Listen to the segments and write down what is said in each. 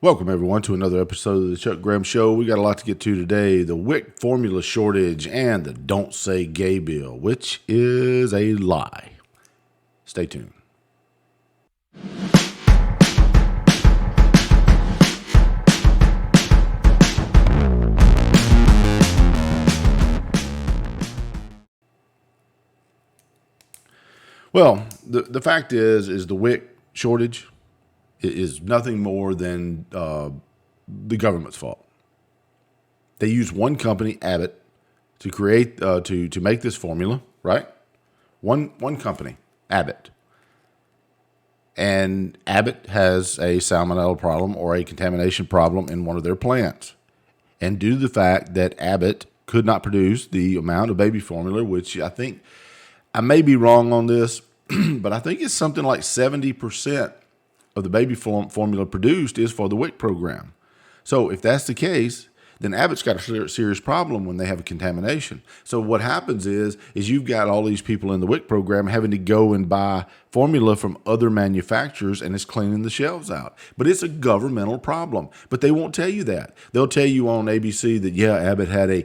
Welcome, everyone, to another episode of the Chuck Graham Show. We got a lot to get to today. The WIC formula shortage and the Don't Say Gay bill, which is a lie. Stay tuned. Well, the fact is the WIC shortage is nothing more than the government's fault. They used one company, Abbott, to create to make this formula, right? One company, Abbott. And Abbott has a salmonella problem or a contamination problem in one of their plants. And due to the fact that Abbott could not produce the amount of baby formula, which I think, I may be wrong on this, but I think it's something like 70% of the baby formula produced is for the WIC program. So if that's the case, then Abbott's got a serious problem when they have a contamination. So what happens is you've got all these people in the WIC program having to go and buy formula from other manufacturers, and it's cleaning the shelves out. But it's a governmental problem. But they won't tell you that. They'll tell you on ABC that, yeah, Abbott had a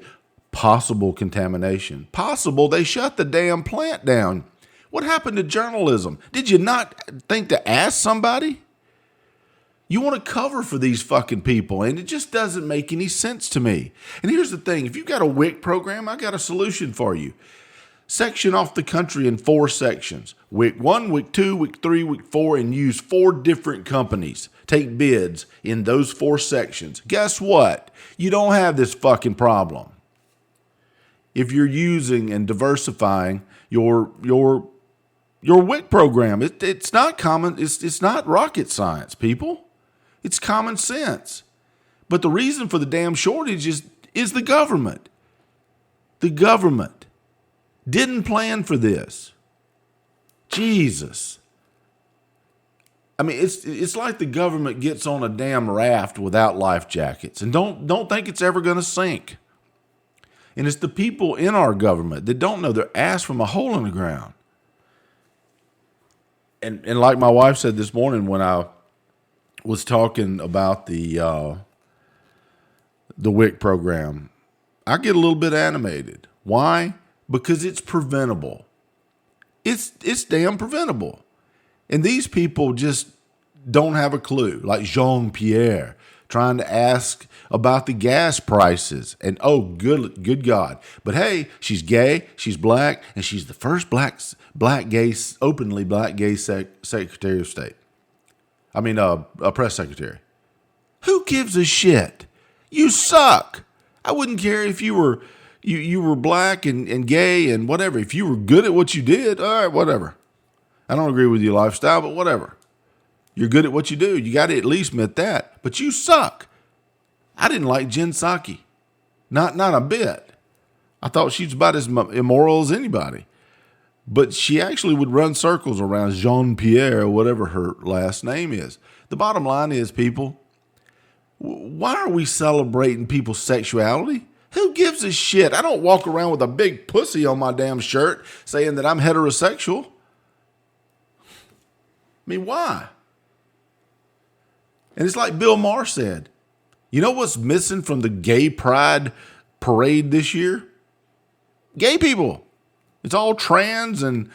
possible contamination. Possible? They shut the damn plant down. What happened to journalism? Did you not think to ask somebody? You want to cover for these fucking people, and it just doesn't make any sense to me. And here's the thing. If you've got a WIC program, I got a solution for you. Section off the country in 4 sections. WIC 1, WIC 2, WIC 3, WIC 4, and use 4 different companies. Take bids in those 4 sections. Guess what? You don't have this fucking problem. If you're using and diversifying your WIC program, it's not common. It's not rocket science, people. It's common sense. But the reason for the damn shortage is the government. The government didn't plan for this. Jesus. I mean, it's like the government gets on a damn raft without life jackets and don't think it's ever going to sink. And it's the people in our government that don't know their ass from a hole in the ground. And like my wife said this morning when I was talking about the WIC program, I get a little bit animated. Why? Because it's preventable. It's damn preventable. And these people just don't have a clue. Like Jean-Pierre trying to ask about the gas prices. And oh, good God. But hey, she's gay, she's black, and she's the first openly black gay Secretary of State. I mean, a press secretary. Who gives a shit? You suck. I wouldn't care if you were black and gay and whatever. If you were good at what you did, all right, whatever. I don't agree with your lifestyle, but whatever. You're good at what you do. You got to at least admit that. But you suck. I didn't like Jen Psaki. Not a bit. I thought she was about as immoral as anybody. But she actually would run circles around Jean-Pierre, or whatever her last name is. The bottom line is, people, why are we celebrating people's sexuality? Who gives a shit? I don't walk around with a big pussy on my damn shirt saying that I'm heterosexual. I mean, why? And it's like Bill Maher said. You know what's missing from the gay pride parade this year? Gay people. It's all trans and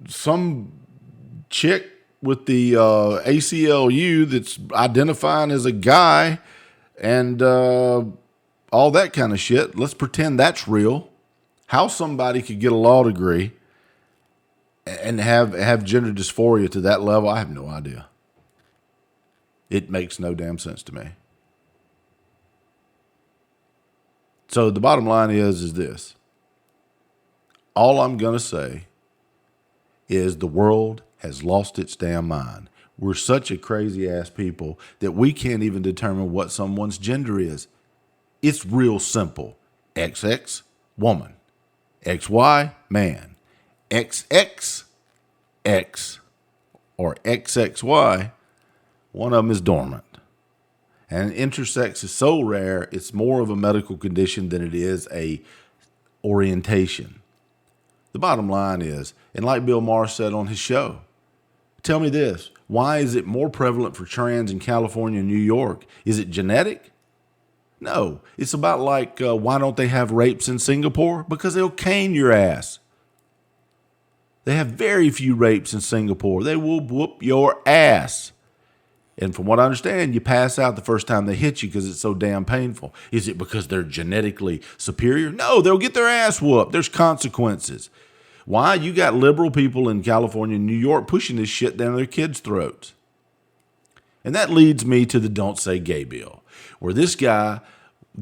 some chick with the ACLU that's identifying as a guy and all that kind of shit. Let's pretend that's real. How somebody could get a law degree and have gender dysphoria to that level, I have no idea. It makes no damn sense to me. So the bottom line is this. All I'm going to say is the world has lost its damn mind. We're such a crazy ass people that we can't even determine what someone's gender is. It's real simple. XX, woman. XY, man. XX, X, or XXY, one of them is dormant. And intersex is so rare, it's more of a medical condition than it is a orientation. The bottom line is, and like Bill Maher said on his show, Tell me this. Why is it more prevalent for trans in California and New York? Is it genetic? No. It's about like, why don't they have rapes in Singapore? Because they'll cane your ass. They have very few rapes in Singapore. They will whoop your ass. And from what I understand, you pass out the first time they hit you because it's so damn painful. Is it because they're genetically superior? No, they'll get their ass whooped. There's consequences. Why? You got liberal people in California and New York pushing this shit down their kids' throats. And that leads me to the Don't Say Gay bill, where this guy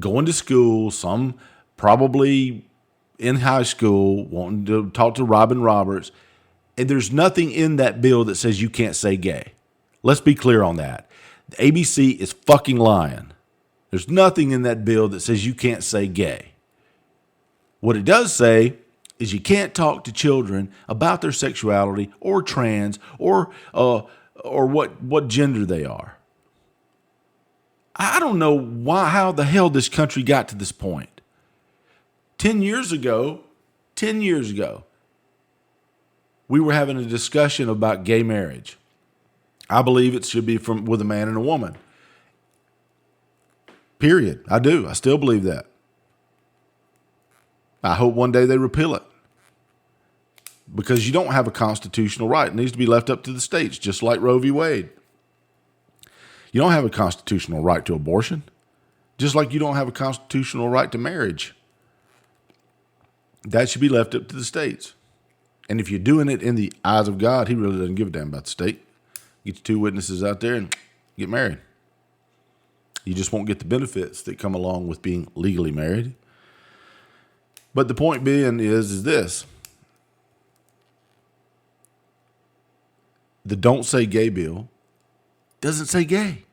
going to school, some probably in high school, wanting to talk to Robin Roberts, and there's nothing in that bill that says you can't say gay. Let's be clear on that. The ABC is fucking lying. There's nothing in that bill that says you can't say gay. What it does say is you can't talk to children about their sexuality or trans or what gender they are. I don't know how the hell this country got to this point. 10 years ago, we were having a discussion about gay marriage. I believe it should be with a man and a woman. Period. I do. I still believe that. I hope one day they repeal it. Because you don't have a constitutional right. It needs to be left up to the states, just like Roe v. Wade. You don't have a constitutional right to abortion, just like you don't have a constitutional right to marriage. That should be left up to the states. And if you're doing it in the eyes of God, he really doesn't give a damn about the state. Get your two witnesses out there and get married. You just won't get the benefits that come along with being legally married. But the point being is this. The Don't Say Gay bill doesn't say gay.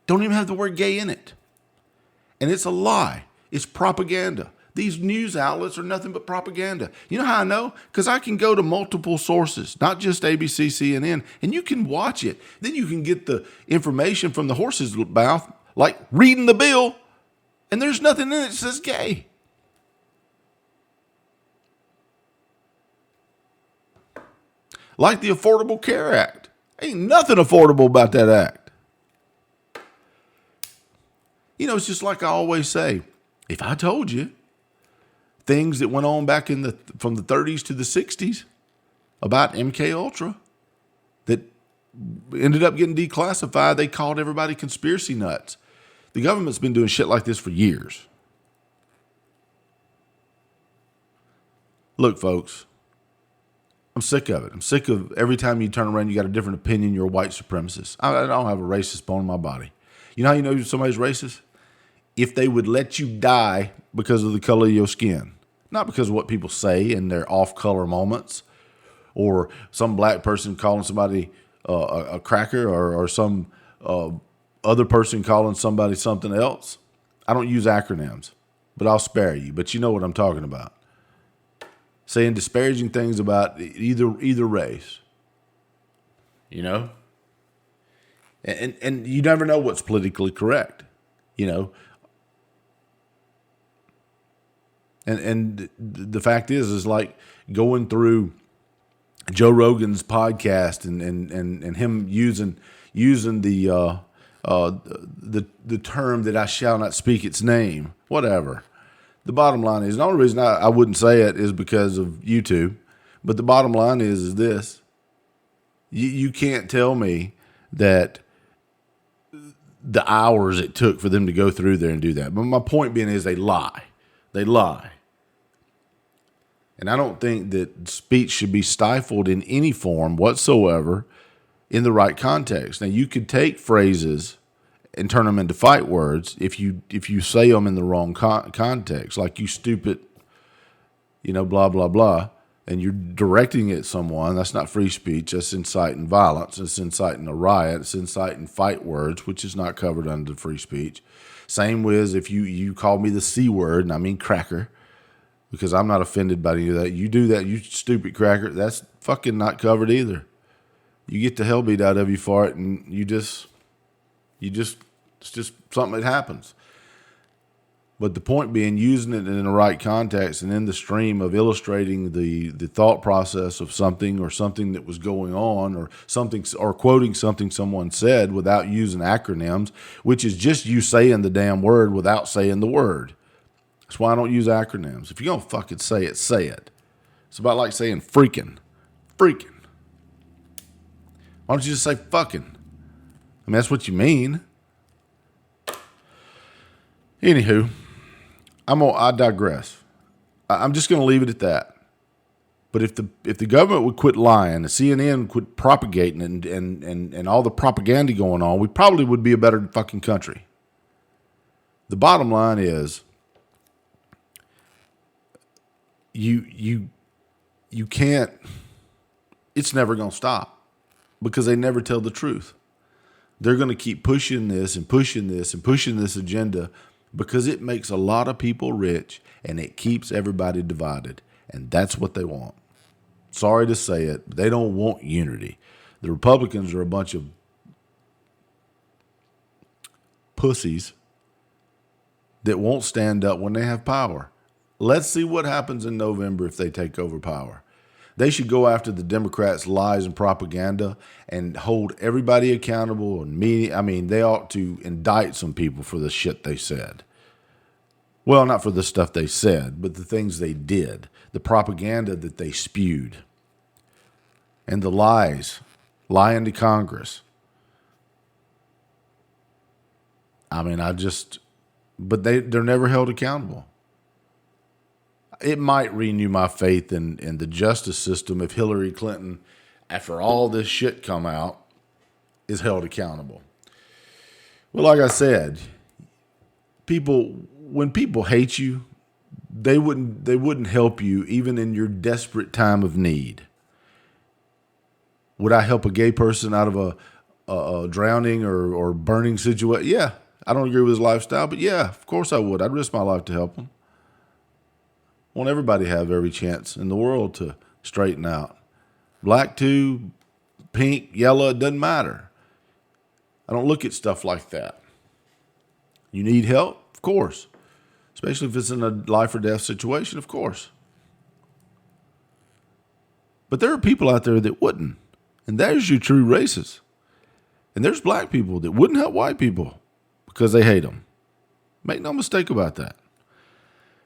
Don't even have the word gay in it. And it's a lie. It's propaganda. These news outlets are nothing but propaganda. You know how I know? Because I can go to multiple sources, not just ABC, CNN, and you can watch it. Then you can get the information from the horse's mouth, like reading the bill, and there's nothing in it that says gay. Like the Affordable Care Act. Ain't nothing affordable about that act. You know, it's just like I always say, if I told you things that went on back from the 30s to the 60s about MK Ultra that ended up getting declassified, they called everybody conspiracy nuts. The government's been doing shit like this for years. Look, folks, I'm sick of it. I'm sick of every time you turn around, you got a different opinion, you're a white supremacist. I don't have a racist bone in my body. You know how you know somebody's racist? If they would let you die because of the color of your skin. Not because of what people say in their off-color moments, or some black person calling somebody a cracker, or some other person calling somebody something else. I don't use acronyms, but I'll spare you. But you know what I'm talking about. Saying disparaging things about either race. You know? And you never know what's politically correct. You know? And the fact is like going through Joe Rogan's podcast and him using the term that I shall not speak its name, whatever. The bottom line is, the only reason I wouldn't say it is because of YouTube. But the bottom line is this. You can't tell me that the hours it took for them to go through there and do that. But my point being is they lie. They lie. And I don't think that speech should be stifled in any form whatsoever in the right context. Now, you could take phrases and turn them into fight words if you say them in the wrong context, like you stupid, blah, blah, blah, and you're directing it at someone. That's not free speech. That's inciting violence. It's inciting a riot. It's inciting fight words, which is not covered under free speech. Same with if you call me the C word, and I mean cracker, because I'm not offended by any of that. You do that, you stupid cracker, that's fucking not covered either. You get the hell beat out of you for it, and it's just something that happens. But the point being, using it in the right context and in the stream of illustrating the thought process of something, or something that was going on, or something, or quoting something someone said without using acronyms, which is just you saying the damn word without saying the word. That's why I don't use acronyms. If you're going to fucking say it, say it. It's about like saying freaking. Freaking. Why don't you just say fucking? I mean, that's what you mean. Anywho, I digress. I'm just going to leave it at that. But if the government would quit lying, the CNN quit propagating and all the propaganda going on, we probably would be a better fucking country. The bottom line is, you can't. It's never going to stop, because they never tell the truth. They're going to keep pushing this and pushing this and pushing this agenda, because it makes a lot of people rich and it keeps everybody divided. And that's what they want. Sorry to say it, but they don't want unity. The Republicans are a bunch of pussies that won't stand up when they have power. Let's see what happens in November if they take over power. They should go after the Democrats' lies and propaganda and hold everybody accountable. And they ought to indict some people for the shit they said. Well, not for the stuff they said, but the things they did, the propaganda that they spewed, and the lies, lying to Congress. But they're never held accountable. It might renew my faith in the justice system if Hillary Clinton, after all this shit come out, is held accountable. Well, like I said, when people hate you, they wouldn't help you even in your desperate time of need. Would I help a gay person out of a drowning or burning situation? Yeah, I don't agree with his lifestyle, but yeah, of course I would. I'd risk my life to help him. Want everybody to have every chance in the world to straighten out. Black too, pink, yellow, it doesn't matter. I don't look at stuff like that. You need help? Of course. Especially if it's in a life or death situation, of course. But there are people out there that wouldn't. And there's your true racists. And there's black people that wouldn't help white people because they hate them. Make no mistake about that.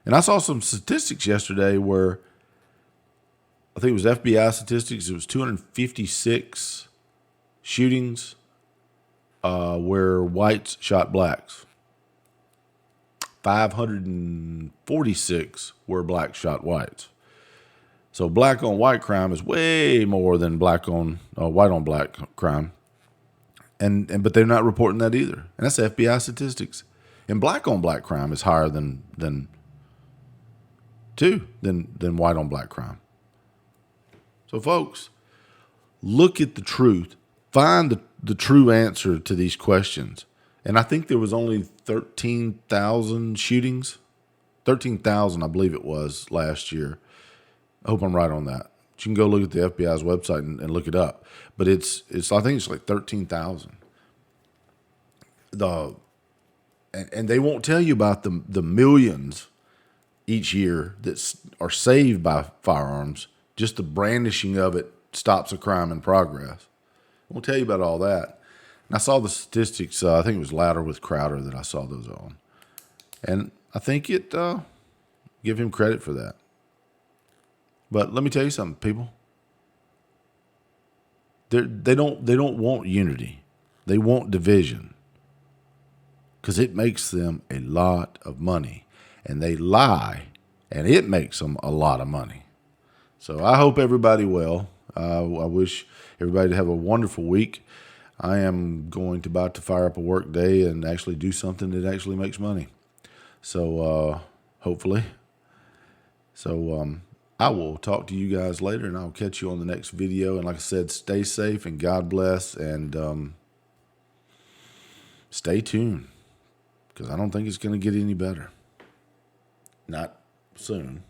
And I saw some statistics yesterday where, I think it was FBI statistics, it was 256 shootings where whites shot blacks. 546 where blacks shot whites. So black on white crime is way more than white on black crime. But they're not reporting that either. And that's FBI statistics. And black on black crime is higher than white on black crime. So folks, look at the truth. Find the true answer to these questions. And I think there was only 13,000 shootings. 13,000, I believe it was, last year. I hope I'm right on that. But you can go look at the FBI's website and look it up. But I think it's like 13,000. And they won't tell you about the millions each year that are saved by firearms. Just the brandishing of it stops a crime in progress. I won't tell you about all that. And I saw the statistics. I think it was Louder with Crowder that I saw those on. And I think give him credit for that. But let me tell you something, people. They don't want unity. They want division. Because it makes them a lot of money. And they lie, and it makes them a lot of money. So I hope everybody well. I wish everybody to have a wonderful week. I am about to fire up a work day and actually do something that actually makes money. So hopefully. So I will talk to you guys later, and I'll catch you on the next video. And like I said, stay safe and God bless, and stay tuned, because I don't think it's going to get any better. Not soon.